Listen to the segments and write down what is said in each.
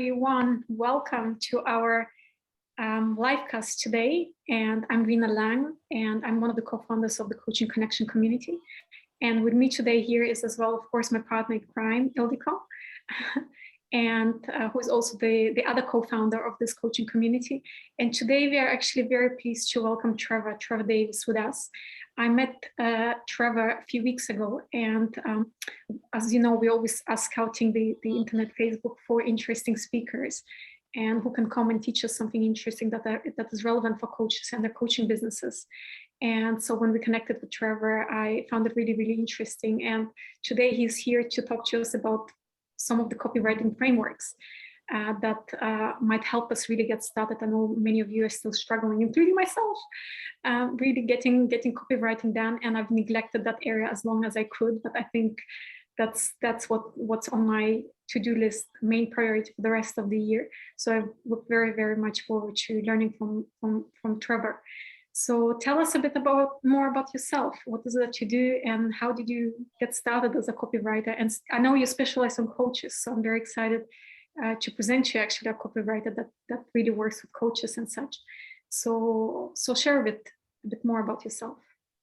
everyone. Welcome to our live cast today. And I'm Rina Lang, and I'm one of the co-founders of the Coaching Connection community. And with me today here is as well, of course, my partner in crime, Ildiko, and who is also the other co-founder of this coaching community. And today we are actually very pleased to welcome Trevor Davis with us. I met Trevor a few weeks ago, and as you know, we always are scouting the internet, Facebook for interesting speakers and who can come and teach us something interesting that is relevant for coaches and their coaching businesses. And so when we connected with Trevor, I found it really, really interesting. And today he's here to talk to us about some of the copywriting frameworks that might help us really get started. I know many of you are still struggling, including myself, really getting copywriting done. And I've neglected that area as long as I could, but I think that's what's on my to-do list, main priority for the rest of the year. So I look very, very much forward to learning from Trevor. So tell us a bit more about yourself. What is it that you do, and how did you get started as a copywriter? And I know you specialize on coaches, so I'm very excited to present you actually a copywriter that really works with coaches and such. So share a bit more about yourself.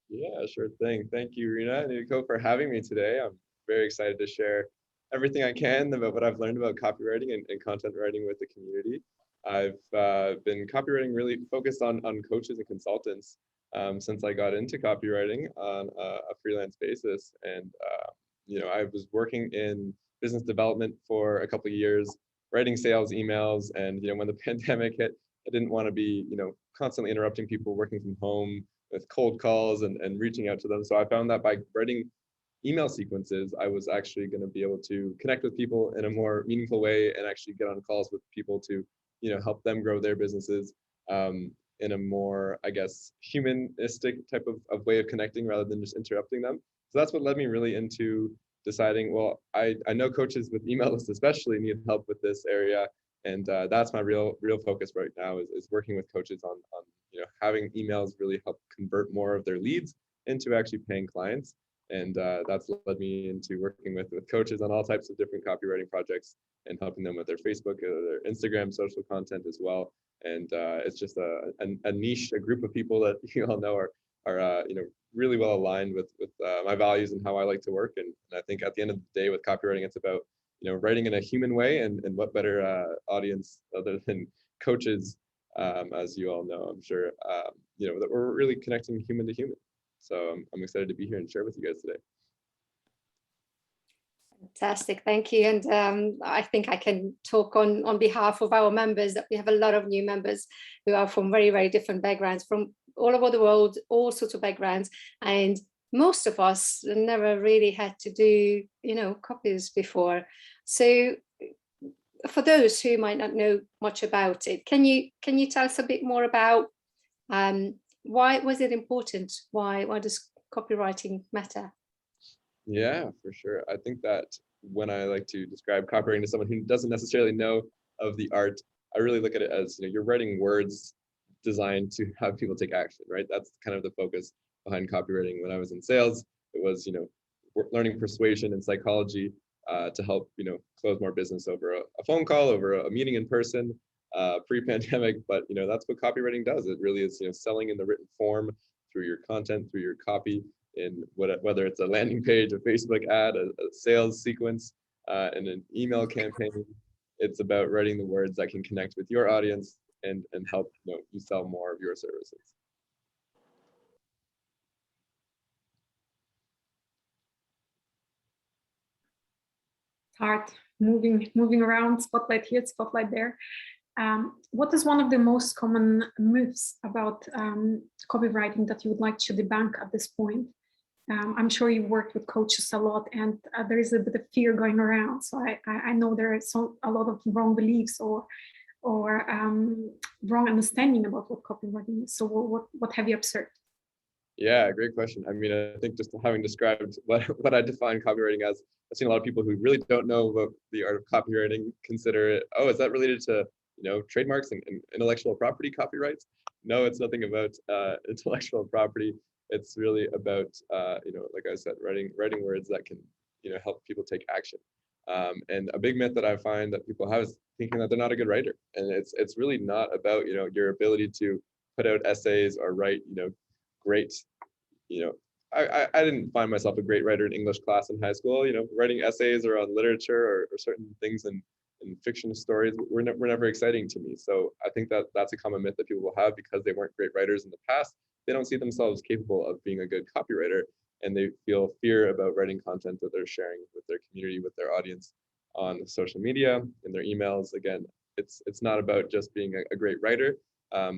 Yeah, sure thing. Thank you, Rina and Nico, for having me today. I'm very excited to share everything I can about what I've learned about copywriting and content writing with the community. I've been copywriting really focused on coaches and consultants since I got into copywriting on a freelance basis. And, I was working in business development for a couple of years, writing sales emails. And, when the pandemic hit, I didn't want to be, constantly interrupting people working from home with cold calls and reaching out to them. So I found that by writing email sequences, I was actually going to be able to connect with people in a more meaningful way and actually get on calls with people to, help them grow their businesses in a more, I guess, humanistic type of way of connecting rather than just interrupting them. So that's what led me really into deciding, well, I know coaches with email lists especially need help with this area. And that's my real focus right now is working with coaches on having emails really help convert more of their leads into actually paying clients. And that's led me into working with coaches on all types of different copywriting projects and helping them with their Facebook, their Instagram, social content as well. And it's just a niche, a group of people that you all know are really well aligned with my values and how I like to work. And I think at the end of the day with copywriting, it's about writing in a human way, and what better audience other than coaches, as you all know, I'm sure, that we're really connecting human to human. So I'm excited to be here and share with you guys today. Fantastic, thank you. And I think I can talk on behalf of our members that we have a lot of new members who are from very, very different backgrounds, from all over the world, all sorts of backgrounds. And most of us never really had to do, copies before. So for those who might not know much about it, can you tell us a bit more about why was it important? Why does copywriting matter? Yeah, for sure. I think that when I like to describe copywriting to someone who doesn't necessarily know of the art, I really look at it as, you're writing words designed to have people take action, right? That's kind of the focus behind copywriting. When I was in sales, it was, learning persuasion and psychology to help, close more business over a phone call, over a meeting in person, pre-pandemic. But, that's what copywriting does. It really is, selling in the written form through your content, through your copy, in whether it's a landing page, a Facebook ad, a sales sequence, and an email campaign. It's about writing the words that can connect with your audience and help you sell more of your services. Hard moving around, spotlight here, spotlight there. What is one of the most common myths about copywriting that you would like to debunk at this point? I'm sure you worked with coaches a lot, and there is a bit of fear going around. So I know there is a lot of wrong beliefs or wrong understanding about what copywriting is. So what have you observed? Yeah, great question. I mean, I think just having described what I define copywriting as, I've seen a lot of people who really don't know about the art of copywriting consider it, oh, is that related to trademarks and intellectual property copyrights? No, it's nothing about intellectual property. It's really about like I said, writing words that can help people take action. And a big myth that I find that people have is thinking that they're not a good writer. And it's really not about, your ability to put out essays or write, great, I didn't find myself a great writer in English class in high school. Writing essays or on literature or certain things in fiction stories were never exciting to me. So I think that that's a common myth that people will have because they weren't great writers in the past. They don't see themselves capable of being a good copywriter, and they feel fear about writing content that they're sharing with their community, with their audience on social media, in their emails. Again, it's not about just being a great writer.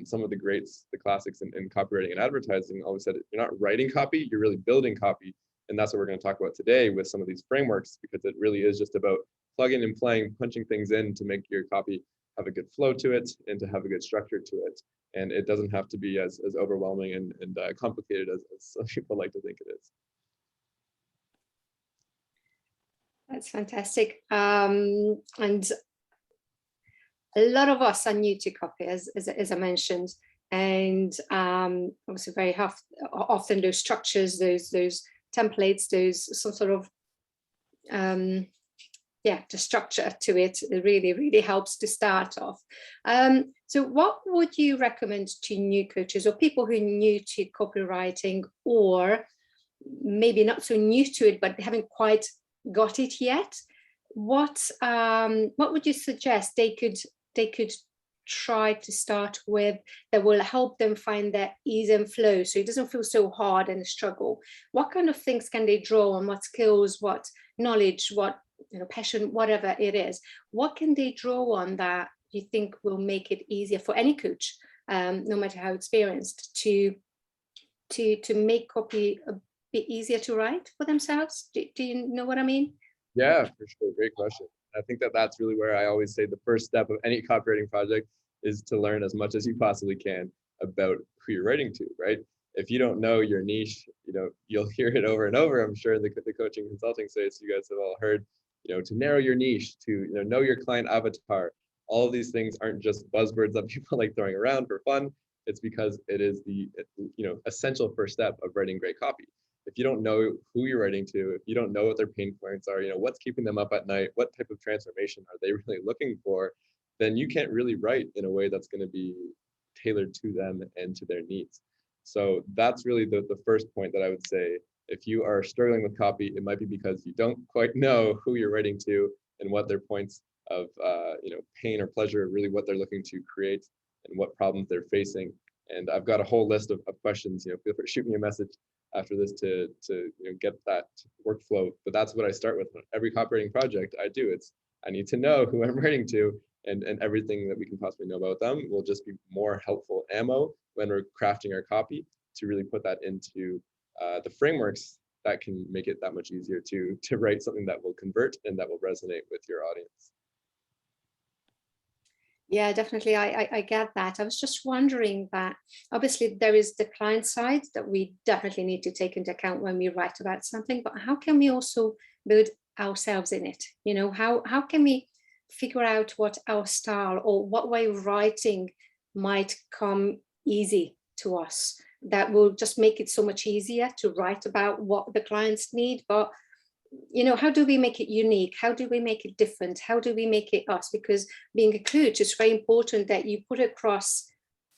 Some of the greats, the classics in copywriting and advertising always said, you're not writing copy, you're really building copy. And that's what we're going to talk about today with some of these frameworks, because it really is just about plugging and playing, punching things in to make your copy have a good flow to it and to have a good structure to it. And it doesn't have to be as overwhelming and complicated as some people like to think it is. That's fantastic. And a lot of us are new to copy, as I mentioned, and obviously very often those structures, those templates, those some sort of the structure to it really helps to start off. So what would you recommend to new coaches or people who are new to copywriting, or maybe not so new to it but haven't quite got it yet? What would you suggest they could try to start with that will help them find their ease and flow, so it doesn't feel so hard and a struggle? What kind of things can they draw on? What skills, what knowledge, what passion, whatever it is? What can they draw on that you think will make it easier for any coach, no matter how experienced, to make copy a bit easier to write for themselves? Do you know what I mean? Yeah, for sure. Great question. I think that that's really where I always say the first step of any copywriting project is to learn as much as you possibly can about who you're writing to, right? If you don't know your niche, you'll hear it over and over, I'm sure, in the coaching consulting space. You guys have all heard, to narrow your niche, to know your client avatar. All of these things aren't just buzzwords that people like throwing around for fun. It's because it is the essential first step of writing great copy. If you don't know who you're writing to, if you don't know what their pain points are, what's keeping them up at night, what type of transformation are they really looking for, then you can't really write in a way that's going to be tailored to them and to their needs. So that's really the first point that I would say. If you are struggling with copy, it might be because you don't quite know who you're writing to and what their points of pain or pleasure, really what they're looking to create and what problems they're facing. And I've got a whole list of questions. Feel free to shoot me a message after this to get that workflow. But that's what I start with every copywriting project I do. I need to know who I'm writing to, and everything that we can possibly know about them will just be more helpful ammo when we're crafting our copy to really put that into the frameworks that can make it that much easier to write something that will convert and that will resonate with your audience. Yeah, definitely. I get that. I was just wondering that obviously there is the client side that we definitely need to take into account when we write about something, but how can we also build ourselves in it? How can we figure out what our style or what way of writing might come easy to us that will just make it so much easier to write about what the clients need? But how do we make it unique? How do we make it different? How do we make it us? Because being a coach, it's very important that you put across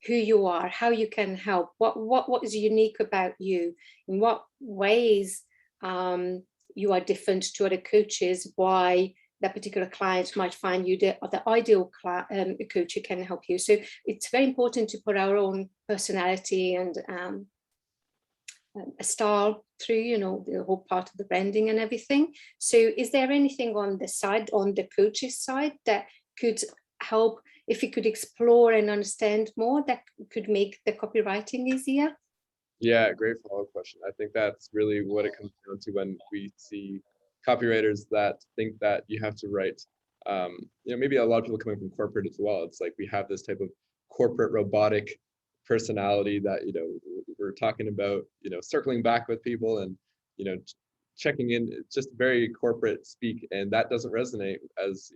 who you are, how you can help, what is unique about you, in what ways you are different to other coaches, why that particular client might find you the ideal coach who can help you. So it's very important to put our own personality and a style through, the whole part of the branding and everything. So is there anything on the coach's side that could help, if you could explore and understand more, that could make the copywriting easier? Yeah, great follow-up question. I think that's really what it comes down to when we see copywriters that think that you have to write, maybe a lot of people coming from corporate as well. It's like we have this type of corporate robotic personality that, we're talking about, circling back with people and, checking in. It's just very corporate speak, and that doesn't resonate as,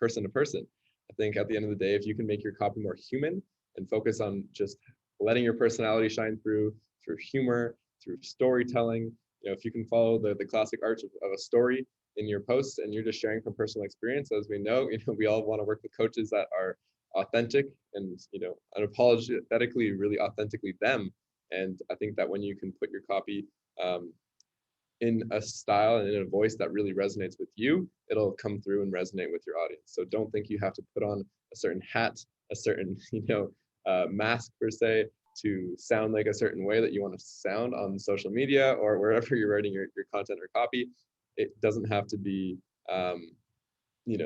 person to person. I think at the end of the day, if you can make your copy more human and focus on just letting your personality shine through humor, through storytelling, if you can follow the classic arch of a story, in your posts and you're just sharing from personal experience. As we know, we all want to work with coaches that are authentic and, unapologetically, really authentically them. And I think that when you can put your copy in a style and in a voice that really resonates with you, it'll come through and resonate with your audience. So don't think you have to put on a certain hat, a certain, mask per se, to sound like a certain way that you want to sound on social media or wherever you're writing your content or copy. It doesn't have to be,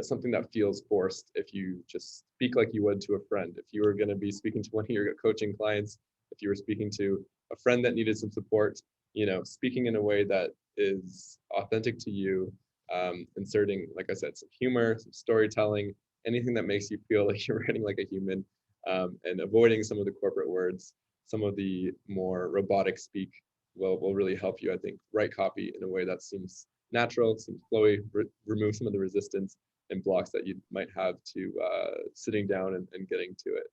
something that feels forced. If you just speak like you would to a friend, if you were going to be speaking to one of your coaching clients, if you were speaking to a friend that needed some support, speaking in a way that is authentic to you, inserting, like I said, some humor, some storytelling, anything that makes you feel like you're writing like a human, and avoiding some of the corporate words, some of the more robotic speak will really help you, I think, write copy in a way that seems natural, seems flowy, remove some of the resistance and blocks that you might have to sitting down and getting to it.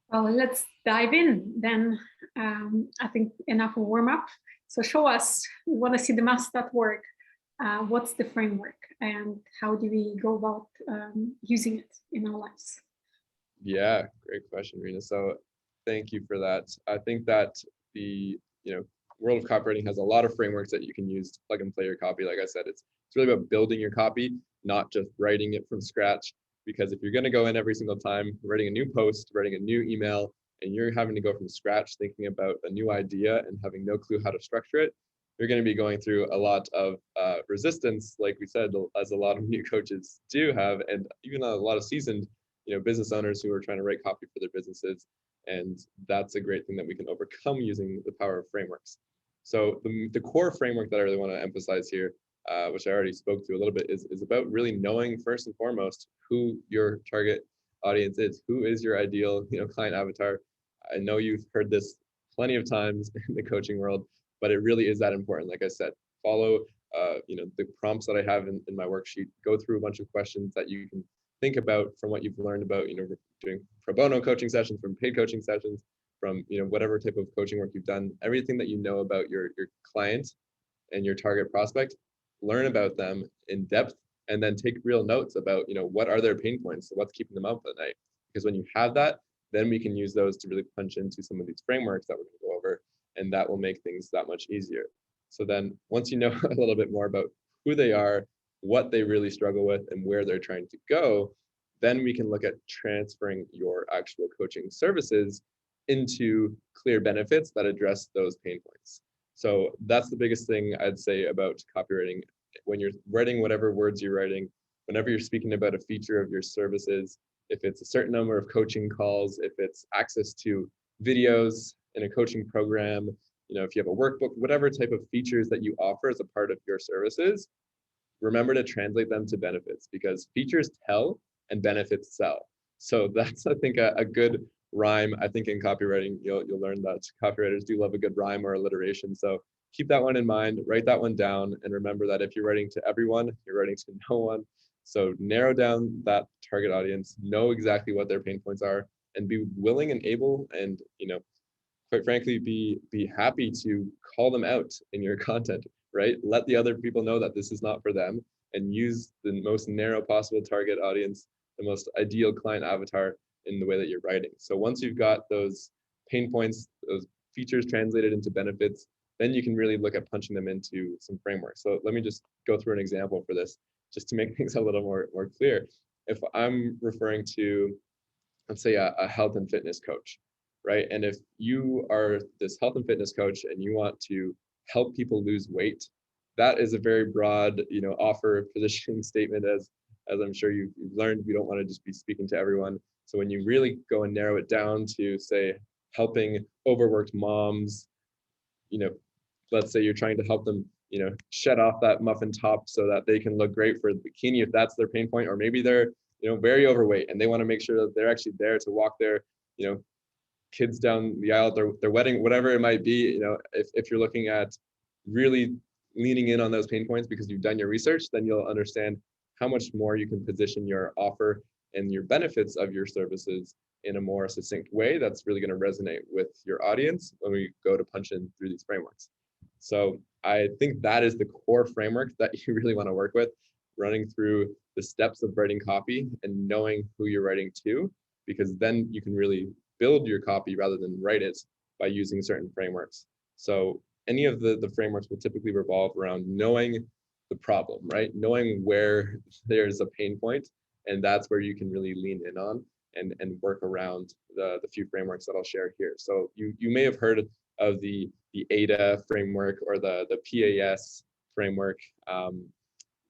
Well, let's dive in then. I think enough of warm up. So show us, we want to see the maths that work. What's the framework and how do we go about using it in our lives? Yeah, great question, Rena. So thank you for that. I think that the world of copywriting has a lot of frameworks that you can use to plug and play your copy. Like I said, it's really about building your copy, not just writing it from scratch. Because if you're going to go in every single time, writing a new post, writing a new email, and you're having to go from scratch thinking about a new idea and having no clue how to structure it, you're going to be going through a lot of resistance, like we said, as a lot of new coaches do have, and even a lot of seasoned business owners who are trying to write copy for their businesses. And that's a great thing that we can overcome using the power of frameworks. So the core framework that I really want to emphasize here, which I already spoke to a little bit, is about really knowing first and foremost who your target audience is. Who is your ideal client avatar? I know you've heard this plenty of times in the coaching world, but it really is that important. Like I said, follow the prompts that I have in my worksheet. Go through a bunch of questions that you can think about from what you've learned about doing pro bono coaching sessions, from paid coaching sessions, from whatever type of coaching work you've done. Everything that you know about your client and your target prospect, learn about them in depth, and then take real notes about what are their pain points, what's keeping them up at night. Because when you have that, then we can use those to really punch into some of these frameworks that we're going to go over, and that will make things that much easier. So then once you know a little bit more about who they are, what they really struggle with, and where they're trying to go, then we can look at transferring your actual coaching services into clear benefits that address those pain points. So that's the biggest thing I'd say about copywriting. When you're writing whatever words you're writing, whenever you're speaking about a feature of your services, if it's a certain number of coaching calls, if it's access to videos in a coaching program, if you have a workbook, whatever type of features that you offer as a part of your services, remember to translate them to benefits, because features tell and benefits sell. So that's, I think, a good rhyme. I think in copywriting, you'll learn that copywriters do love a good rhyme or alliteration. So keep that one in mind, write that one down, and remember that if you're writing to everyone, you're writing to no one. So narrow down that target audience, know exactly what their pain points are, and be willing and able, and quite frankly, be happy to call them out in your content, right? Let the other people know that this is not for them, and use the most narrow possible target audience, the most ideal client avatar in the way that you're writing. So once you've got those pain points, those features translated into benefits, then you can really look at punching them into some framework. So let me just go through an example for this, just to make things a little more clear. If I'm referring to, let's say, a health and fitness coach, right? And if you are this health and fitness coach and you want to help people lose weight, that is a very broad, offer positioning statement, as I'm sure you've learned. We don't want to just be speaking to everyone. So when you really go and narrow it down to, say, helping overworked moms, let's say you're trying to help them, shed off that muffin top so that they can look great for the bikini, if that's their pain point, or maybe they're, very overweight and they want to make sure that they're actually there to walk their, kids down the aisle at their wedding, whatever it might be. If you're looking at really leaning in on those pain points because you've done your research, then you'll understand how much more you can position your offer and your benefits of your services in a more succinct way that's really going to resonate with your audience when we go to punch in through these frameworks. So I think that is the core framework that you really want to work with, running through the steps of writing copy and knowing who you're writing to, because then you can really build your copy rather than write it by using certain frameworks. So any of the frameworks will typically revolve around knowing the problem, right? Knowing where there's a pain point, and that's where you can really lean in on and work around the few frameworks that I'll share here. So you may have heard of the ADA framework or the PAS framework.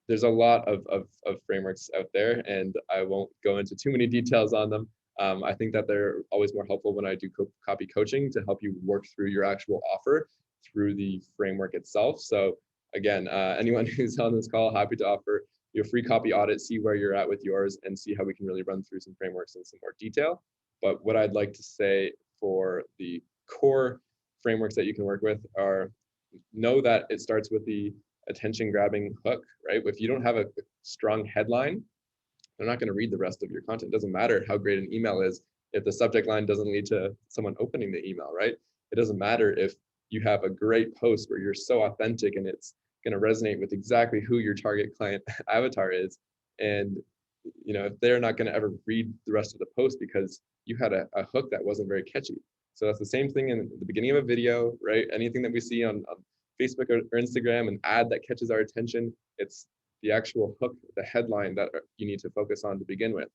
There's a lot of frameworks out there, and I won't go into too many details on them. I think that they're always more helpful when I do copy coaching to help you work through your actual offer through the framework itself. So again, anyone who's on this call, happy to offer you a free copy audit, see where you're at with yours, and see how we can really run through some frameworks in some more detail. But what I'd like to say for the core frameworks that you can work with are, know that it starts with the attention grabbing hook, right? If you don't have a strong headline, they're not going to read the rest of your content. It doesn't matter how great an email is if the subject line doesn't lead to someone opening the email, right? It doesn't matter if you have a great post where you're so authentic and it's going to resonate with exactly who your target client avatar is. And if they're not going to ever read the rest of the post because you had a hook that wasn't very catchy. So that's the same thing in the beginning of a video, right? Anything that we see on Facebook or Instagram, an ad that catches our attention, it's the actual hook, the headline that you need to focus on to begin with.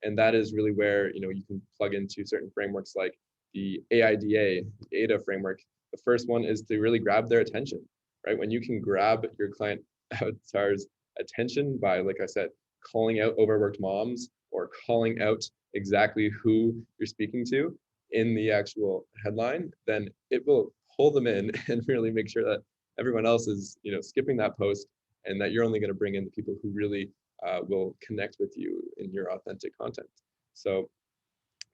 And that is really where you can plug into certain frameworks like the AIDA, the ADA framework. The first one is to really grab their attention, right? When you can grab your client avatar's attention by, like I said, calling out overworked moms or calling out exactly who you're speaking to in the actual headline, then it will pull them in and really make sure that everyone else is skipping that post, and that you're only going to bring in the people who really will connect with you in your authentic content. So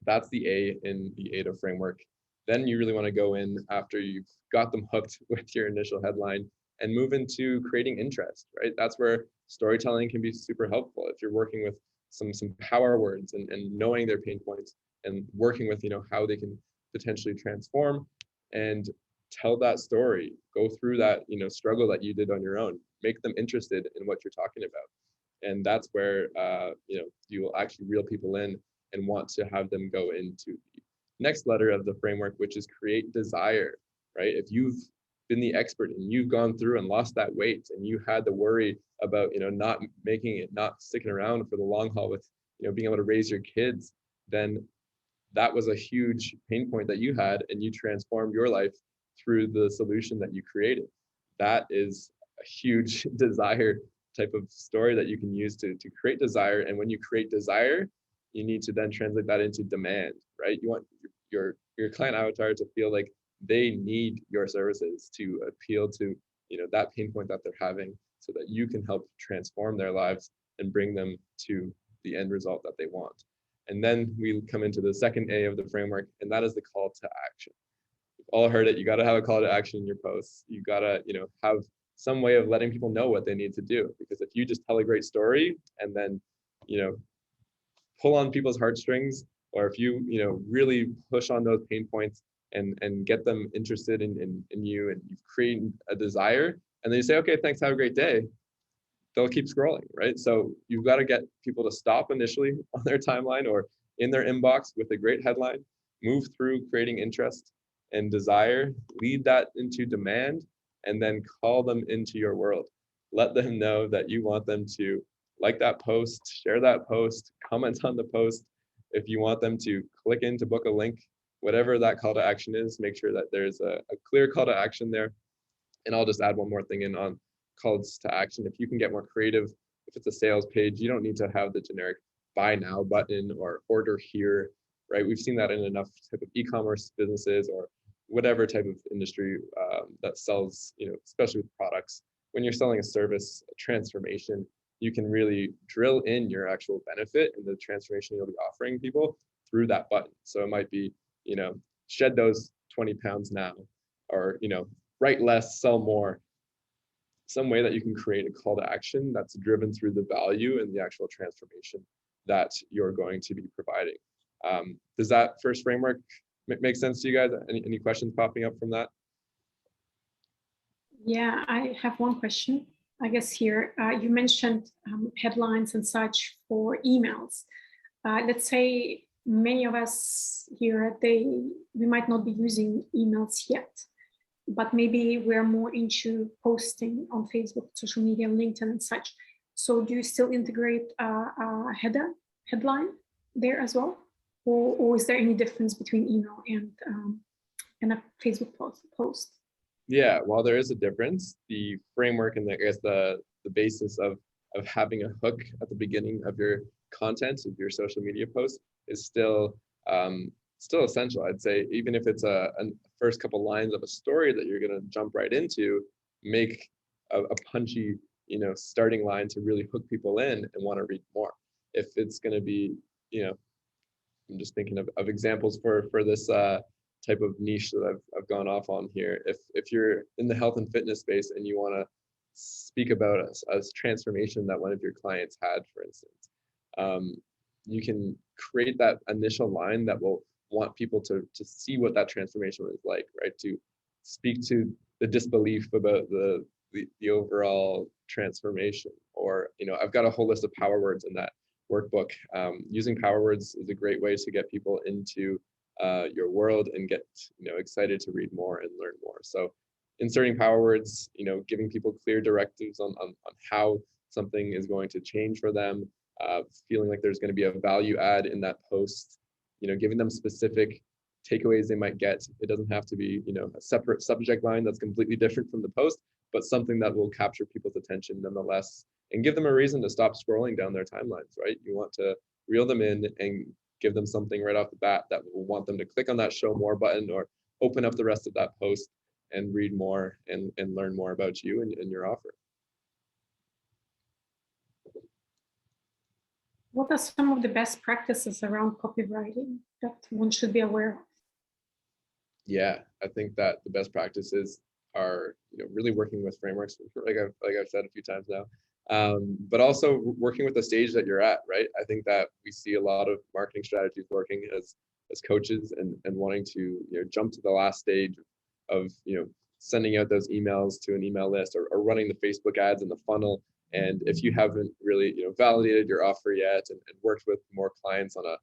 that's the A in the ADA framework. Then you really want to go in after you've got them hooked with your initial headline and move into creating interest, right? That's where storytelling can be super helpful. If you're working with some power words and knowing their pain points and working with how they can potentially transform and tell that story, go through that struggle that you did on your own, make them interested in what you're talking about. And that's where you will actually reel people in and want to have them go into the next letter of the framework, which is create desire, right? If you've been the expert and you've gone through and lost that weight and you had the worry about not making it, not sticking around for the long haul with being able to raise your kids, then that was a huge pain point that you had, and you transformed your life through the solution that you created. That is a huge desire type of story that you can use to create desire. And when you create desire, you need to then translate that into demand, right? You want your client avatar to feel like they need your services to appeal to that pain point that they're having, so that you can help transform their lives and bring them to the end result that they want. And then we come into the second A of the framework, and that is the call to action. We've all heard it. You got to have a call to action in your posts. You got to have some way of letting people know what they need to do. Because if you just tell a great story and then pull on people's heartstrings, or if you really push on those pain points and get them interested in you, and you've created a desire, and then you say, okay, thanks, have a great day, they'll keep scrolling, right? So you've got to get people to stop initially on their timeline or in their inbox with a great headline, move through creating interest and desire, lead that into demand, and then call them into your world. Let them know that you want them to like that post, share that post, comment on the post. If you want them to click in to book a link, whatever that call to action is, make sure that there's a clear call to action there. And I'll just add one more thing in on calls to action. If you can get more creative, if it's a sales page, you don't need to have the generic buy now button or order here, right? We've seen that in enough type of e-commerce businesses or whatever type of industry that sells, especially with products. When you're selling a service, a transformation, you can really drill in your actual benefit and the transformation you'll be offering people through that button. So it might be, shed those 20 pounds now, or, write less, sell more. Some way that you can create a call to action that's driven through the value and the actual transformation that you're going to be providing. Does that first framework make sense to you guys? Any questions popping up from that? Yeah, I have one question, I guess here. You mentioned headlines and such for emails. Let's say many of us here, we might not be using emails yet, but maybe we're more into posting on Facebook, social media, LinkedIn and such. So do you still integrate a headline there as well? Or is there any difference between email and a Facebook post? Yeah, while there is a difference, the framework and I guess the basis of having a hook at the beginning of your content, of your social media post, is still essential. I'd say even if it's a first couple lines of a story that you're going to jump right into, make a punchy, starting line to really hook people in and want to read more. If it's going to be, I'm just thinking of examples for this type of niche that I've gone off on here. If you're in the health and fitness space and you want to speak about a transformation that one of your clients had, for instance, you can create that initial line that will want people to see what that transformation was like, right? To speak to the disbelief about the overall transformation. Or, I've got a whole list of power words in that workbook. Using power words is a great way to get people into your world and get excited to read more and learn more. So inserting power words, giving people clear directives on how something is going to change for them, feeling like there's going to be a value add in that post, giving them specific takeaways they might get. It doesn't have to be a separate subject line that's completely different from the post, but something that will capture people's attention nonetheless and give them a reason to stop scrolling down their timelines, right? You want to reel them in and give them something right off the bat that will want them to click on that show more button or open up the rest of that post and read more and learn more about you and your offer. What are some of the best practices around copywriting that one should be aware of? Yeah, I think that the best practices are really working with frameworks, like I've said a few times now, but also working with the stage that you're at, right? I think that we see a lot of marketing strategies working as coaches and wanting to jump to the last stage of sending out those emails to an email list or running the Facebook ads in the funnel. And if you haven't really validated your offer yet and worked with more clients on a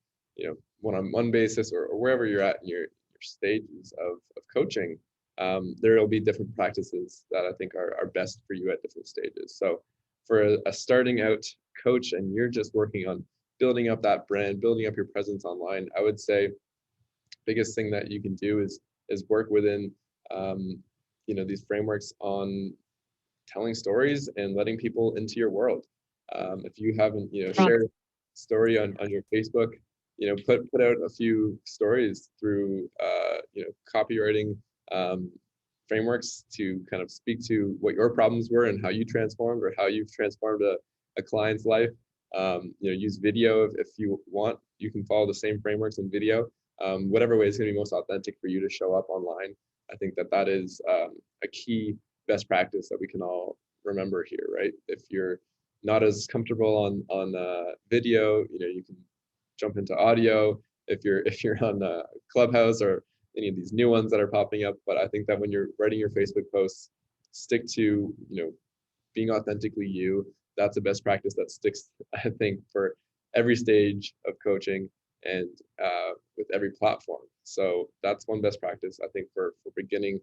one-on-one basis or wherever you're at in your stages of coaching, there will be different practices that I think are best for you at different stages. So for a starting out coach and you're just working on building up that brand, building up your presence online, I would say biggest thing that you can do is work within these frameworks on telling stories and letting people into your world. If you haven't shared a story on your Facebook, put out a few stories through copywriting frameworks to kind of speak to what your problems were and how you transformed or how you've transformed a client's life. Use video if you want. You can follow the same frameworks in video. Whatever way is going to be most authentic for you to show up online. I think that is a key best practice that we can all remember here, right? If you're not as comfortable on video, you can jump into audio if you're on Clubhouse or any of these new ones that are popping up. But I think that when you're writing your Facebook posts, stick to being authentically you. That's a best practice that sticks, I think, for every stage of coaching and with every platform. So that's one best practice I think for beginning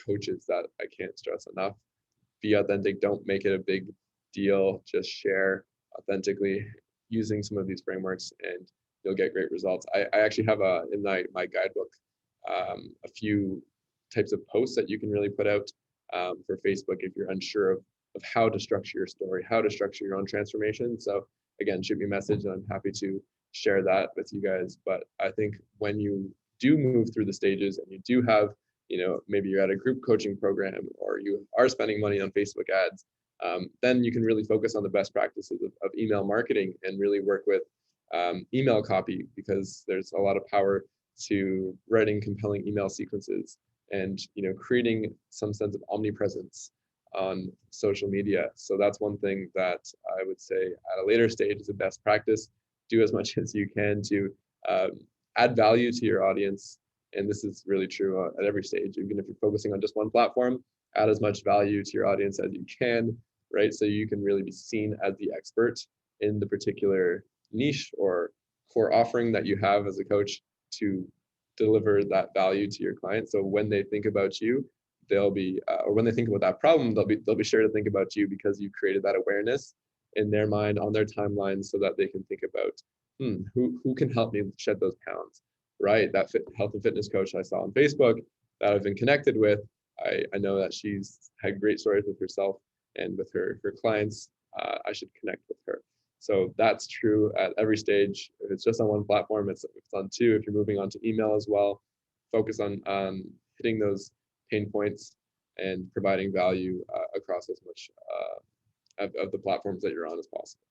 coaches that I can't stress enough. Be authentic. Don't make it a big deal. Just share authentically using some of these frameworks and you'll get great results. I actually have in my guidebook a few types of posts that you can really put out for Facebook if you're unsure of how to structure your story, how to structure your own transformation. So again, shoot me a message and I'm happy to share that with you guys. But I think when you do move through the stages and you do have, maybe you're at a group coaching program or you are spending money on Facebook ads, then you can really focus on the best practices of email marketing and really work with email copy, because there's a lot of power to writing compelling email sequences and creating some sense of omnipresence on social media. So that's one thing that I would say at a later stage is a best practice. Do as much as you can to add value to your audience. And this is really true at every stage. Even if you're focusing on just one platform, add as much value to your audience as you can, right? So you can really be seen as the expert in the particular niche or core offering that you have as a coach to deliver that value to your client. So when they think about you, they'll be, or when they think about that problem, they'll be sure to think about you because you created that awareness in their mind on their timeline, so that they can think about, who can help me shed those pounds, right? That health and fitness coach I saw on Facebook that I've been connected with, I know that she's had great stories with herself and with her clients. I should connect with her. So that's true at every stage. If it's just on one platform, it's on two. If you're moving on to email as well, focus on hitting those pain points and providing value across as much of the platforms that you're on as possible.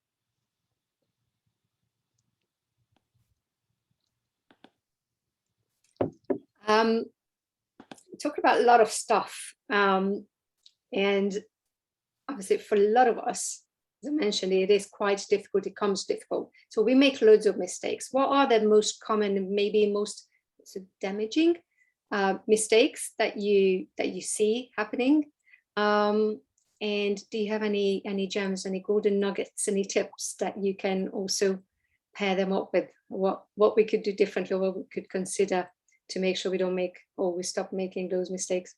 Talk about a lot of stuff, and obviously for a lot of us, as I mentioned, it is quite difficult. It comes difficult. So we make loads of mistakes. What are the most common and maybe most damaging mistakes that you see happening? And do you have any gems, any golden nuggets, any tips that you can also pair them up with? What we could do differently, or what we could consider to make sure we don't make, or we stop making those mistakes?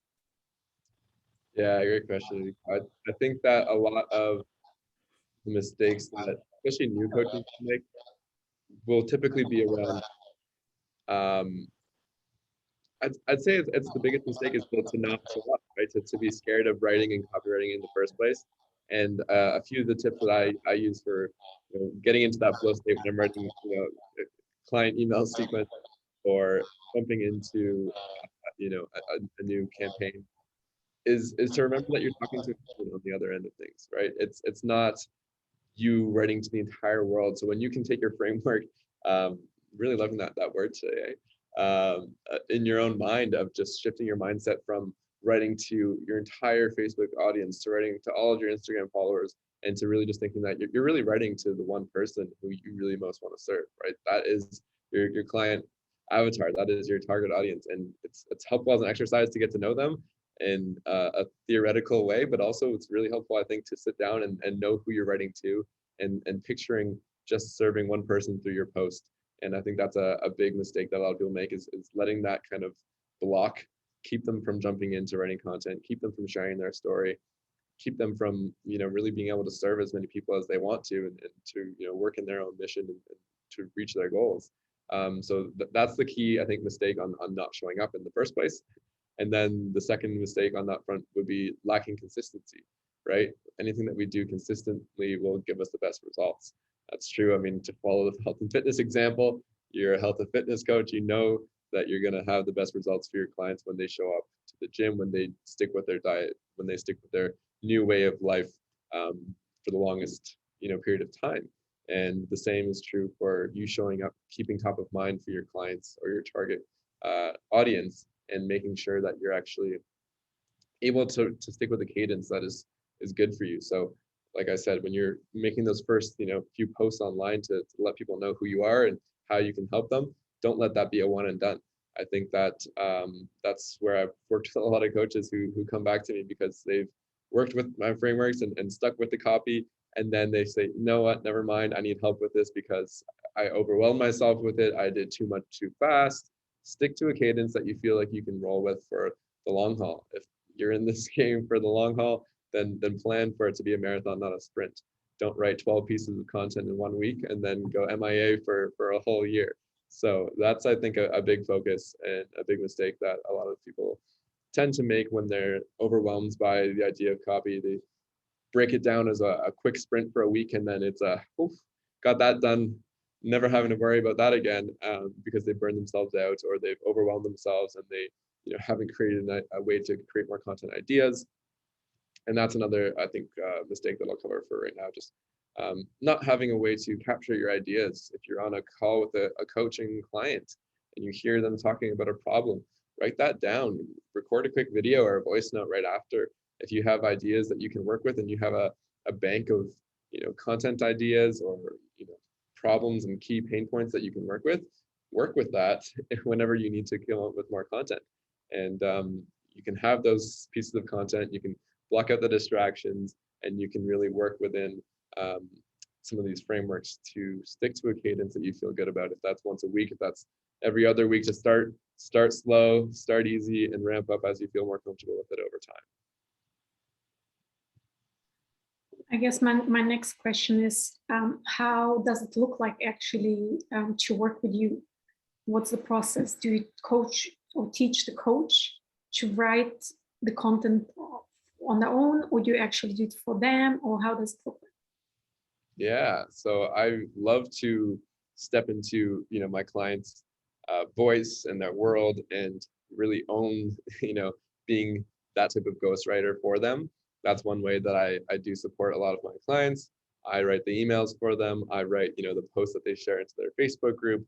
Yeah, great question. I think that a lot of the mistakes that especially new coaches make will typically be around, I'd say it's the biggest mistake is to not show up, right? To be scared of writing and copywriting in the first place. And a few of the tips that I use for getting into that flow state when I'm writing client email sequence or jumping into a new campaign is to remember that you're talking to a person on the other end of things, right? It's not you writing to the entire world. So when you can take your framework, really loving that word today, in your own mind of just shifting your mindset from writing to your entire Facebook audience to writing to all of your Instagram followers, and to really just thinking that you're really writing to the one person who you really most want to serve, right? That is your client avatar. That is your target audience. And it's helpful as an exercise to get to know them in a theoretical way, but also it's really helpful, I think, to sit down and know who you're writing to, and picturing just serving one person through your post. And I think that's a big mistake that a lot of people make, is letting that kind of block keep them from jumping into writing content, keep them from sharing their story, keep them from really being able to serve as many people as they want to, and to work in their own mission and to reach their goals. So that's the key, I think, mistake on not showing up in the first place. And then the second mistake on that front would be lacking consistency, right? Anything that we do consistently will give us the best results. That's true. I mean, to follow the health and fitness example, you're a health and fitness coach, you know that you're going to have the best results for your clients when they show up to the gym, when they stick with their diet, when they stick with their new way of life for the longest period of time. And the same is true for you showing up, keeping top of mind for your clients or your target audience, and making sure that you're actually able to stick with a cadence that is good for you. So like I said, when you're making those first few posts online to let people know who you are and how you can help them, don't let that be a one and done. I think that that's where I've worked with a lot of coaches who come back to me because they've worked with my frameworks and stuck with the copy, and then they say, you know what, never mind, I need help with this because I overwhelmed myself with it, I did too much too fast. Stick to a cadence that you feel like you can roll with for the long haul. If you're in this game for the long haul, then plan for it to be a marathon, not a sprint. Don't write 12 pieces of content in 1 week and then go MIA for a whole year. So that's, I think, a big focus and a big mistake that a lot of people tend to make when they're overwhelmed by the idea of copy. They break it down as a quick sprint for a week, and then it's got that done, never having to worry about that again, because they burn themselves out or they've overwhelmed themselves and they haven't created a way to create more content ideas. And that's another, I think, mistake that I'll cover for right now. Just not having a way to capture your ideas. If you're on a call with a coaching client and you hear them talking about a problem, write that down, record a quick video or a voice note right after. If you have ideas that you can work with and you have a bank of content ideas or problems and key pain points that you can work with that whenever you need to come up with more content. And you can have those pieces of content, you can block out the distractions, and you can really work within some of these frameworks to stick to a cadence that you feel good about. If that's once a week, if that's every other week, to start slow, start easy, and ramp up as you feel more comfortable with it over time. I guess my next question is, how does it look like actually to work with you? What's the process? Do you coach or teach the coach to write the content on their own, or do you actually do it for them, or how does it look like? Yeah, so I love to step into, my clients' voice and their world and really own, being that type of ghostwriter for them. That's one way that I do support a lot of my clients. I write the emails for them. I write, the posts that they share into their Facebook group.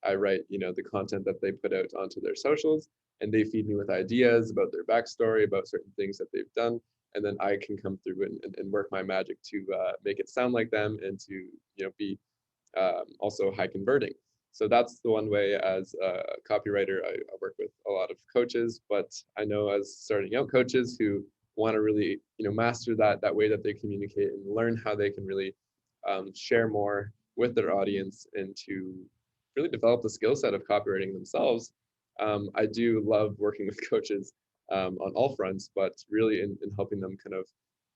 I write, the content that they put out onto their socials, and they feed me with ideas about their backstory, about certain things that they've done. And then I can come through and work my magic to make it sound like them and to, be also high converting. So that's the one way. As a copywriter, I work with a lot of coaches, but I know as starting out coaches who want to really, master that way that they communicate and learn how they can really share more with their audience and to really develop the skill set of copywriting themselves. I do love working with coaches on all fronts, but really in helping them kind of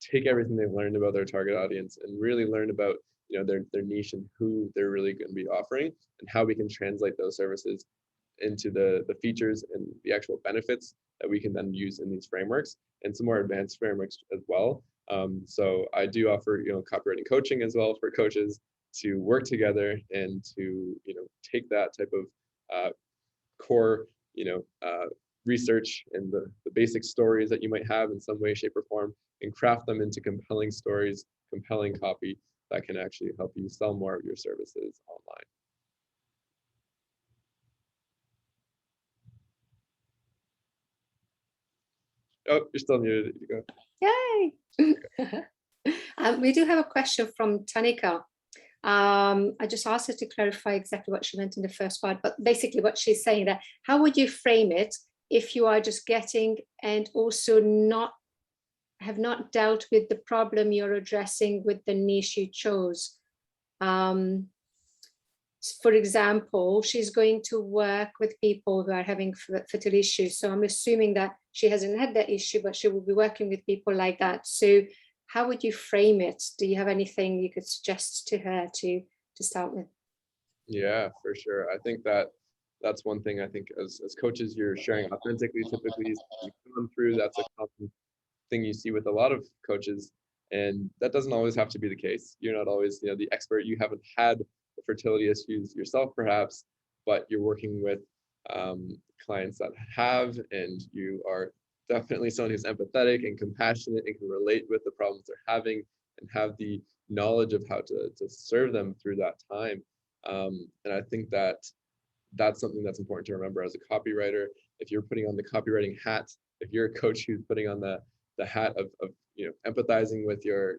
take everything they've learned about their target audience and really learn about their niche and who they're really going to be offering, and how we can translate those services into the features and the actual benefits that we can then use in these frameworks, and some more advanced frameworks as well. So I do offer copywriting coaching as well for coaches to work together and to take that type of core research and the basic stories that you might have in some way, shape, or form, and craft them into compelling stories, compelling copy that can actually help you sell more of your services online. Oh, you're still muted. You go. Yay! We do have a question from Tanika. I just asked her to clarify exactly what she meant in the first part, but basically what she's saying, that how would you frame it if you are just getting and also have not dealt with the problem you're addressing with the niche you chose? For example, she's going to work with people who are having fertility issues. So I'm assuming that she hasn't had that issue, but she will be working with people like that. So how would you frame it? Do you have anything you could suggest to her to start with? Yeah, for sure. I think that's one thing. I think as coaches, you're sharing authentically. Typically, you come through. That's a common thing you see with a lot of coaches, and that doesn't always have to be the case. You're not always the expert. You haven't had the fertility issues yourself, perhaps, but you're working with clients that have, and you are definitely someone who's empathetic and compassionate and can relate with the problems they're having and have the knowledge of how to serve them through that time. And I think that's something that's important to remember as a copywriter. If you're putting on the copywriting hat, if you're a coach who's putting on the hat of empathizing with your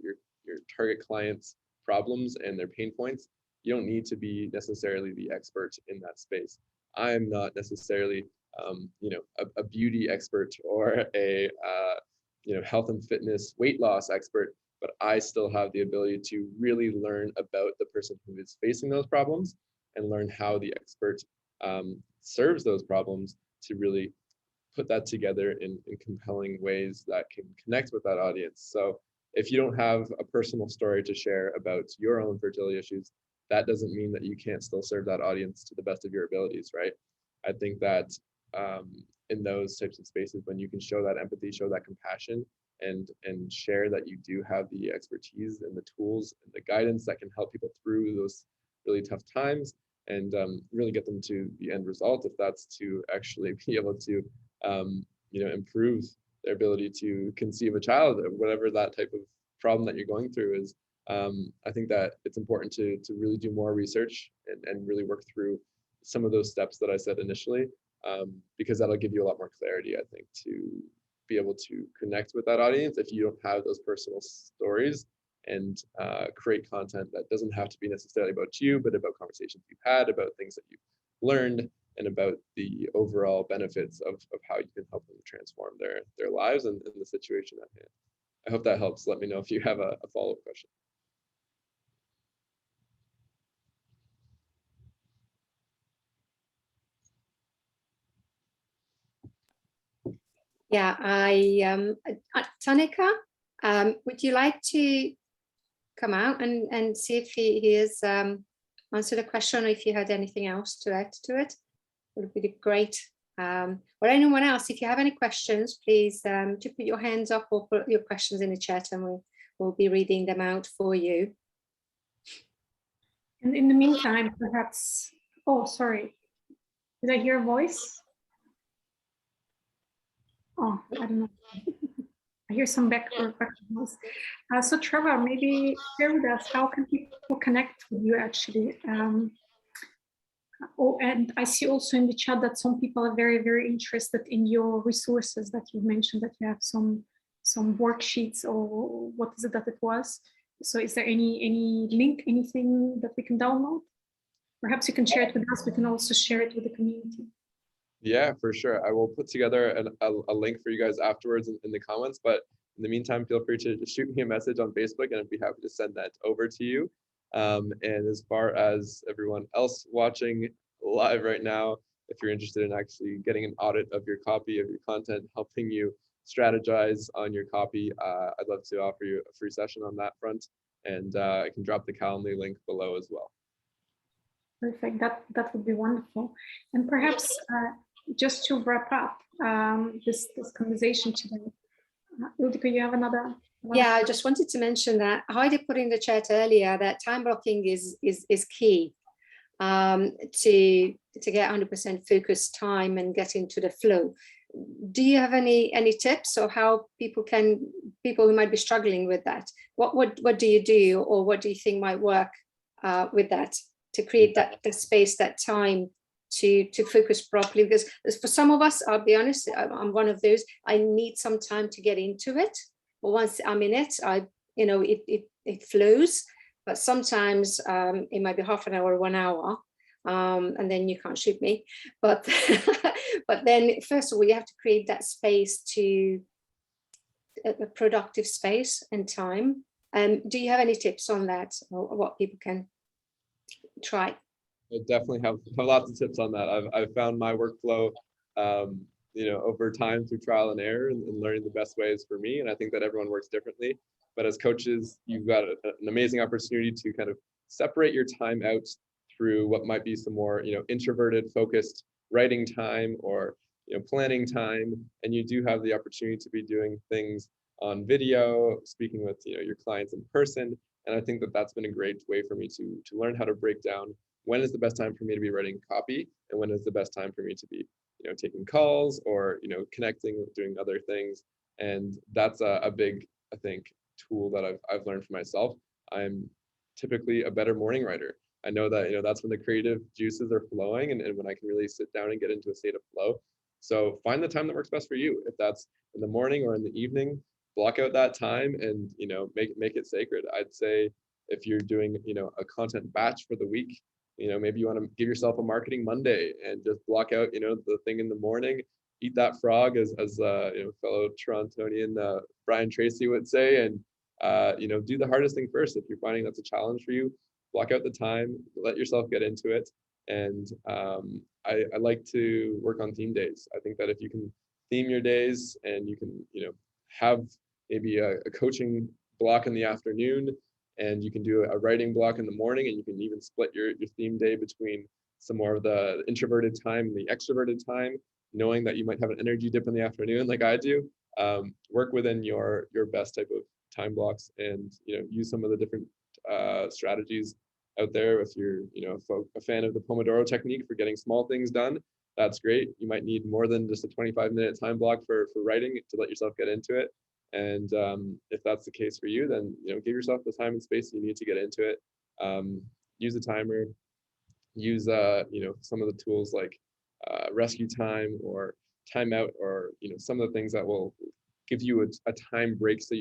target clients' problems and their pain points, you don't need to be necessarily the expert in that space. I'm not necessarily a beauty expert or a health and fitness weight loss expert, but I still have the ability to really learn about the person who is facing those problems and learn how the expert serves those problems to really put that together in compelling ways that can connect with that audience. So if you don't have a personal story to share about your own fertility issues, that doesn't mean that you can't still serve that audience to the best of your abilities, right? I think that in those types of spaces, when you can show that empathy, show that compassion, and share that you do have the expertise and the tools and the guidance that can help people through those really tough times, and really get them to the end result, if that's to actually be able to improve their ability to conceive a child, or whatever that type of problem that you're going through is. I think that it's important to really do more research and really work through some of those steps that I said initially, because that'll give you a lot more clarity, I think, to be able to connect with that audience if you don't have those personal stories, and create content that doesn't have to be necessarily about you, but about conversations you've had, about things that you've learned, and about the overall benefits of how you can help them transform their lives and the situation at hand. I hope that helps. Let me know if you have a follow-up question. Yeah, Tanika, would you like to come out and see if he has answered the question, or if you had anything else to add to it? It would be great. Or anyone else, if you have any questions, please do put your hands up or put your questions in the chat, and we'll be reading them out for you. And in the meantime, perhaps, oh, sorry, did I hear a voice? Oh, I don't know. I hear some background noise. So Trevor, maybe share with us, how can people connect with you actually? Oh, and I see also in the chat that some people are very, very interested in your resources that you mentioned, that you have some worksheets, or what is it that it was? So is there any link, anything that we can download? Perhaps you can share it with us. We can also share it with the community. Yeah, for sure. I will put together a link for you guys afterwards in the comments, but in the meantime, feel free to just shoot me a message on Facebook, and I'd be happy to send that over to you. And as far as everyone else watching live right now, if you're interested in actually getting an audit of your copy, of your content, helping you strategize on your copy, I'd love to offer you a free session on that front. And I can drop the Calendly link below as well. Perfect. That would be wonderful. And perhaps just to wrap up this conversation today, Ildiko, you have another? Yeah, I just wanted to mention that Heidi put in the chat earlier that time blocking is key to get 100% focused time and get into the flow. Do you have any tips, or how people who might be struggling with that? What do you do, or what do you think might work with that, to create that space, that time to focus properly? Because for some of us, I'll be honest, I'm one of those, I need some time to get into it. But once I'm in it, it flows. But sometimes it might be half an hour, 1 hour, and then you can't shoot me. But but then first of all, you have to create that space, to a productive space and time. Do you have any tips on that, or what people can try? I definitely have lots of tips on that. I've found my workflow, over time through trial and error, and learning the best ways for me. And I think that everyone works differently. But as coaches, you've got an amazing opportunity to kind of separate your time out through what might be some more, introverted, focused writing time, or planning time. And you do have the opportunity to be doing things on video, speaking with your clients in person. And I think that that's been a great way for me to learn how to break down when is the best time for me to be writing copy, and when is the best time for me to be taking calls, or connecting, doing other things. And that's a big, I think, tool that I've learned for myself. I'm typically a better morning writer. I know that that's when the creative juices are flowing, and when I can really sit down and get into a state of flow. So find the time that works best for you. If that's in the morning or in the evening, block out that time and make it sacred. I'd say if you're doing a content batch for the week, maybe you want to give yourself a marketing Monday and just block out the thing in the morning. Eat that frog, as fellow Torontonian Brian Tracy would say, and do the hardest thing first. If you're finding that's a challenge for you, block out the time, let yourself get into it. And I like to work on theme days. I think that if you can theme your days, and you can have maybe a coaching block in the afternoon, and you can do a writing block in the morning, and you can even split your theme day between some more of the introverted time and the extroverted time, knowing that you might have an energy dip in the afternoon like I do. Work within your best type of time blocks, and use some of the different strategies out there. If you're a fan of the Pomodoro technique for getting small things done, that's great. You might need more than just a 25-minute time block for writing to let yourself get into it. And if that's the case for you, then give yourself the time and space you need to get into it. Use a timer. Use some of the tools like rescue time or timeout, or some of the things that will give you a time break, so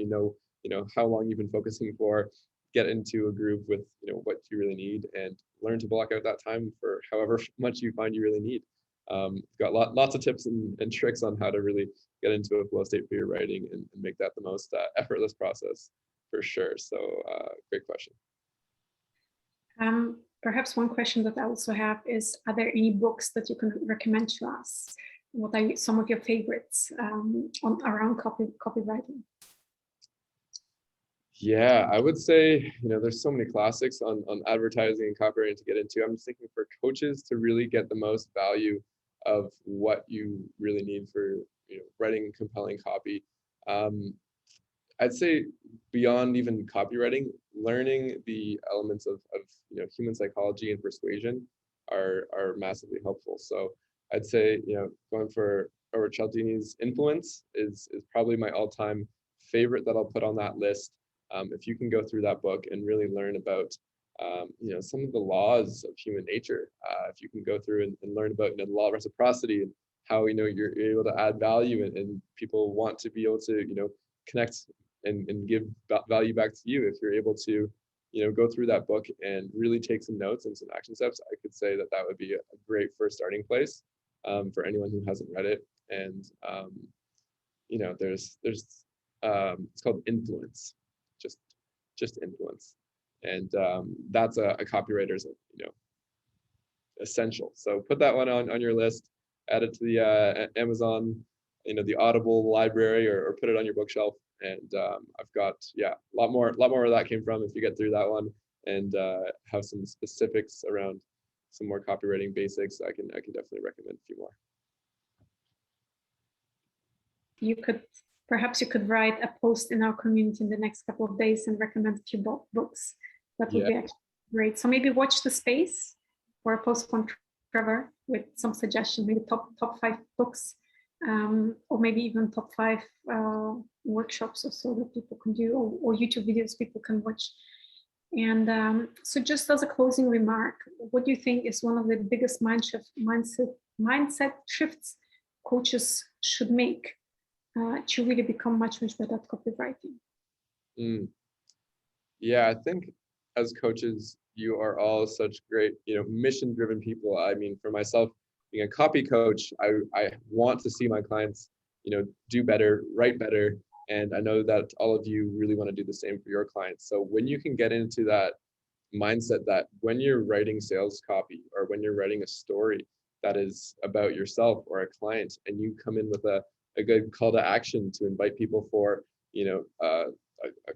how long you've been focusing for. Get into a groove with what you really need, and learn to block out that time for however much you find you really need. got lots of tips and tricks on how to really get into a flow state for your writing and make that the most effortless process for sure. So great question. Perhaps one question that I also have is, are there any books that you can recommend to us? What are some of your favorites around copywriting? Yeah, I would say, there's so many classics on advertising and copywriting to get into. I'm just thinking for coaches to really get the most value of what you really need for, writing compelling copy. I'd say beyond even copywriting, learning the elements of human psychology and persuasion are massively helpful. So I'd say, going for Cialdini's Influence is probably my all-time favorite that I'll put on that list. If you can go through that book and really learn about some of the laws of human nature, if you can go through and learn about the law of reciprocity and how you're able to add value and people want to be able to connect and give value back to you, if you're able to go through that book and really take some notes and some action steps, I could say that would be a great first starting place for anyone who hasn't read it. And there's it's called Influence, just Influence, and that's a copywriter's essential. So put that one on your list, add it to the Amazon, the Audible library, or put it on your bookshelf. And I've got a lot more where that came from. If you get through that one and have some specifics around some more copywriting basics, I can definitely recommend a few more. Perhaps you could write a post in our community in the next couple of days and recommend a few books. That would be actually great. So maybe watch the space for a post from Trevor with some suggestions, maybe top 5 books, or maybe even top 5 workshops or so that people can do, or YouTube videos people can watch. And so just as a closing remark, what do you think is one of the biggest mindset shifts coaches should make to really become much better at copywriting? Yeah, I think as coaches, you are all such great, mission-driven people. I mean, for myself, being a copy coach, I want to see my clients, do better, write better. And I know that all of you really want to do the same for your clients. So when you can get into that mindset that when you're writing sales copy or when you're writing a story that is about yourself or a client, and you come in with a good call to action to invite people for, a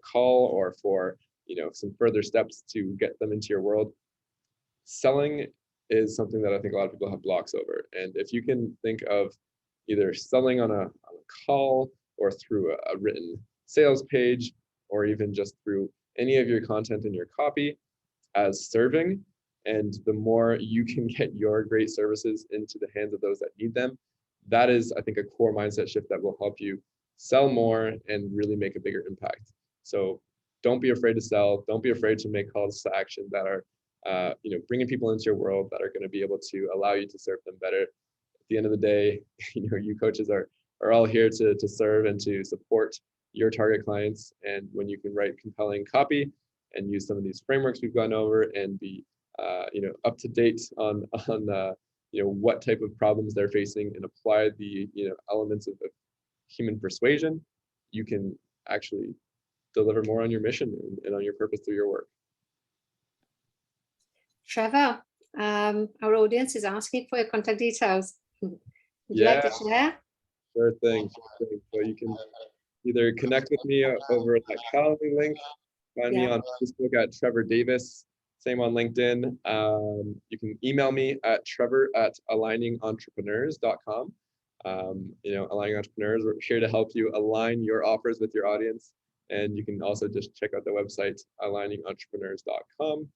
call or for, some further steps to get them into your world, selling is something that I think a lot of people have blocks over. And if you can think of either selling on a call or through a written sales page, or even just through any of your content and your copy as serving, and the more you can get your great services into the hands of those that need them, that is, I think, a core mindset shift that will help you sell more and really make a bigger impact. So don't be afraid to sell. Don't be afraid to make calls to action that are bringing people into your world that are going to be able to allow you to serve them better. At the end of the day, you coaches are all here to serve and to support your target clients. And when you can write compelling copy and use some of these frameworks we've gone over and be up to date on what type of problems they're facing and apply the elements of human persuasion, you can actually deliver more on your mission and on your purpose through your work. Trevor, our audience is asking for your contact details. Would you like to share? Sure thing. So you can either connect with me over at that Calendly link, find me on Facebook at Trevor Davis, same on LinkedIn. You can email me at trevor@aligningentrepreneurs.com. Aligning Entrepreneurs, we're here to help you align your offers with your audience. And you can also just check out the website, aligningentrepreneurs.com.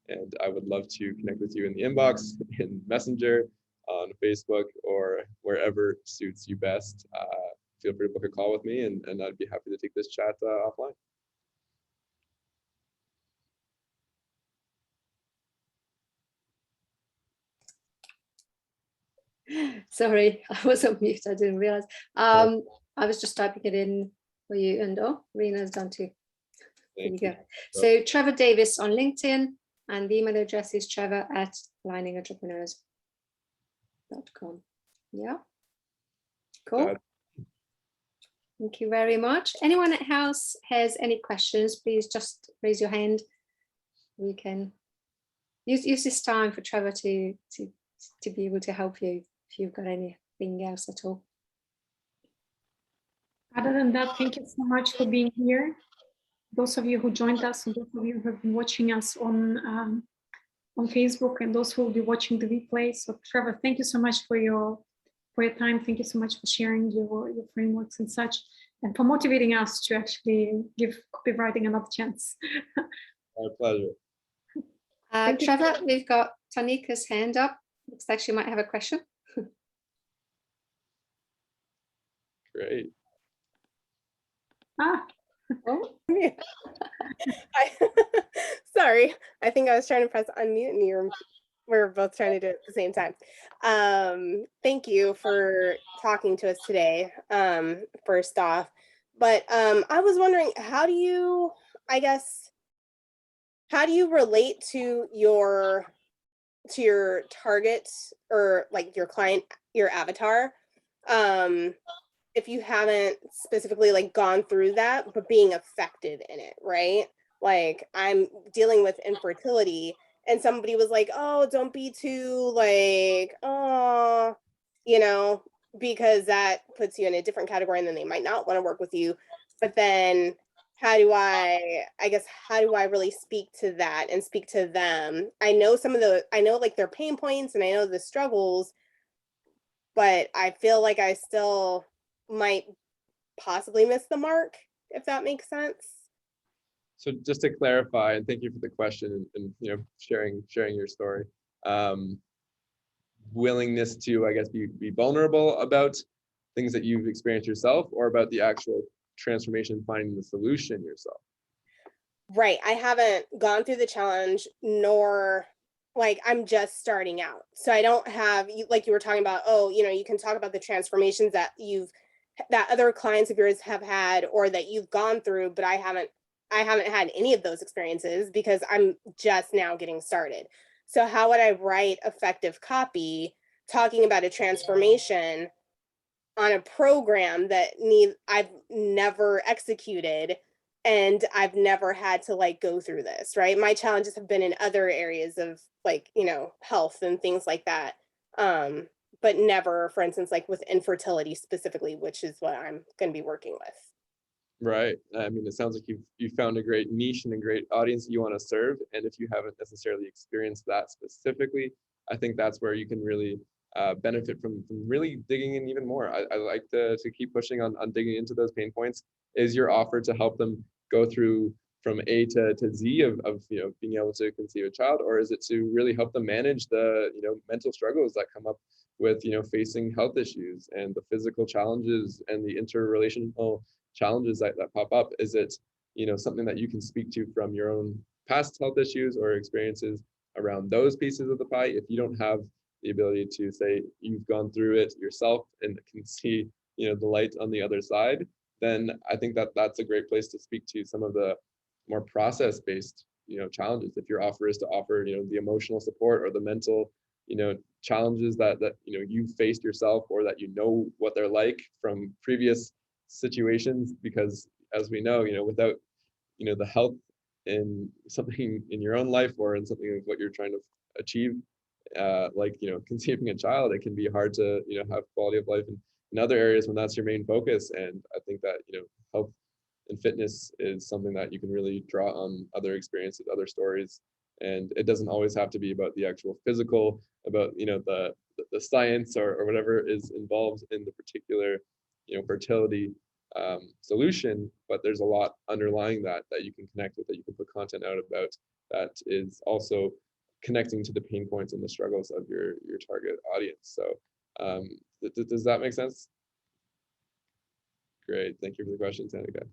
And I would love to connect with you in the inbox, in Messenger, on Facebook, or wherever suits you best. Feel free to book a call with me, and I'd be happy to take this chat offline. Sorry, I was on mute. I didn't realize. I was just typing it in for you, and Rena's done too. There you go. So Trevor Davis on LinkedIn, and the email address is trevor@aligningentrepreneurs.com. Yeah. Cool. That- Thank you very much. Anyone else has any questions, please just raise your hand. We can use this time for Trevor to be able to help you if you've got anything else at all. Other than that, thank you so much for being here. Those of you who joined us and those of you who have been watching us on Facebook and those who will be watching the replay. So Trevor, thank you so much for your time. Thank you so much for sharing your frameworks and such, and for motivating us to actually give copywriting another chance. My pleasure. Trevor, we've got Tanika's hand up. Looks like she might have a question. Great. Ah, Oh, Sorry, I think I was trying to press unmute and we're both trying to do it at the same time. Thank you for talking to us today, first off. But I was wondering, how do you relate to your target, or like your client, your avatar? If you haven't specifically like gone through that, but being affected in it, right? Like, I'm dealing with infertility and somebody was like, oh, don't be too like, oh, because that puts you in a different category and then they might not want to work with you. But then how do I really speak to that and speak to them? I know like their pain points and I know the struggles, but I feel like I still might possibly miss the mark, if that makes sense. So just to clarify, and thank you for the question and sharing your story. Willingness to, I guess, be vulnerable about things that you've experienced yourself, or about the actual transformation, finding the solution yourself. Right. I haven't gone through the challenge, nor like I'm just starting out. So I don't have, like you were talking about, you can talk about the transformations that other clients of yours have had or that you've gone through, but I haven't had any of those experiences because I'm just now getting started. So how would I write effective copy talking about a transformation on a program that I've never executed and I've never had to like go through this, right? My challenges have been in other areas of like, health and things like that. But never, for instance, like with infertility specifically, which is what I'm going to be working with. Right. I mean, it sounds like you've found a great niche and a great audience that you want to serve. And if you haven't necessarily experienced that specifically, I think that's where you can really benefit from really digging in even more. I like to keep pushing on digging into those pain points. Is your offer to help them go through from A to Z of being able to conceive a child, or is it to really help them manage the mental struggles that come up with facing health issues and the physical challenges and the interrelational challenges that pop up? Is it something that you can speak to from your own past health issues or experiences around those pieces of the pie? If you don't have the ability to say you've gone through it yourself and can see the light on the other side, then I think that's a great place to speak to some of the more process-based challenges. If your offer is to offer the emotional support or the mental challenges that you've faced yourself, or that what they're like from previous situations, because as we know, without the health in something in your own life or in something of what you're trying to achieve, like conceiving a child, it can be hard to have quality of life in other areas when that's your main focus. And I think that health and fitness is something that you can really draw on other experiences, other stories, and it doesn't always have to be about the actual physical, about the science or whatever is involved in the particular fertility solution, but there's a lot underlying that you can connect with, that you can put content out about, that is also connecting to the pain points and the struggles of your target audience. So does that make sense? Great, thank you for the question, Tanika.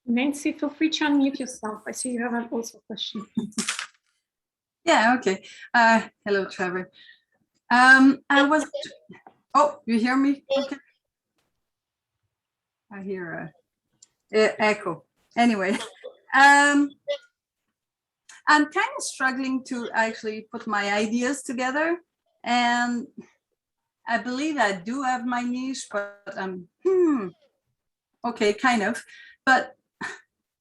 Nancy, feel free to unmute yourself. I see you have also a question. Yeah, okay. Hello, Trevor. Oh, you hear me? Okay. I hear a echo. Anyway, I'm kind of struggling to actually put my ideas together, and I believe I do have my niche, but okay, kind of. But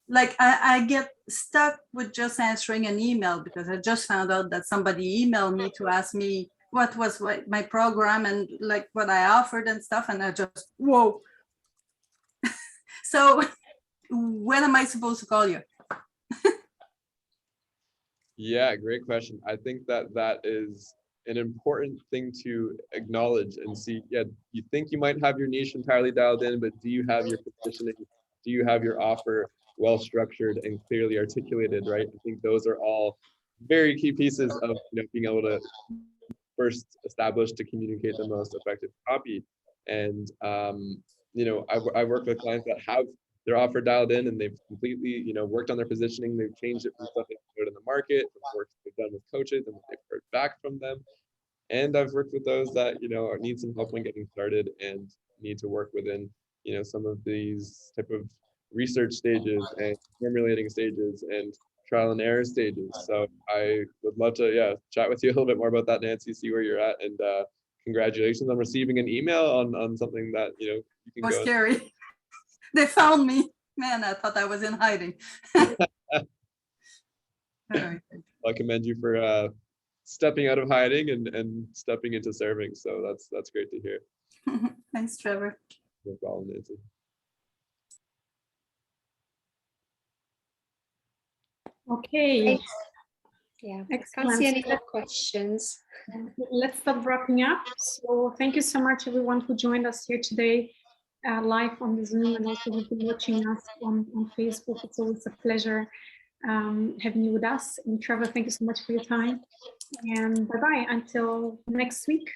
like I get stuck with just answering an email because I just found out that somebody emailed me to ask me what was my program and like what I offered and stuff, and I just whoa. So when am I supposed to call you? Yeah, great question. I think that is an important thing to acknowledge and see. Yeah, you think you might have your niche entirely dialed in, but do you have your positioning? Do you have your offer well structured and clearly articulated, right? I think those are all very key pieces of being able to first establish to communicate the most effective copy. And I work with clients that have their offer dialed in and they've completely worked on their positioning. They've changed it from stuff they've put in the market, from work they've done with coaches and what they've heard back from them. And I've worked with those that need some help when getting started and need to work within some of these type of research stages and formulating stages and trial and error stages. So I would love to chat with you a little bit more about that, Nancy, see where you're at, and congratulations on receiving an email on something that you can was go. Scary. They found me. Man, I thought I was in hiding. I commend you for stepping out of hiding and stepping into serving. So that's great to hear. Thanks, Trevor. No problem, Nancy. Okay. Yeah, Excellent. I can't see any more questions. Let's start wrapping up. So thank you so much, everyone who joined us here today live on the Zoom, and also who've been watching us on Facebook. It's always a pleasure having you with us. And Trevor, thank you so much for your time. And bye-bye until next week.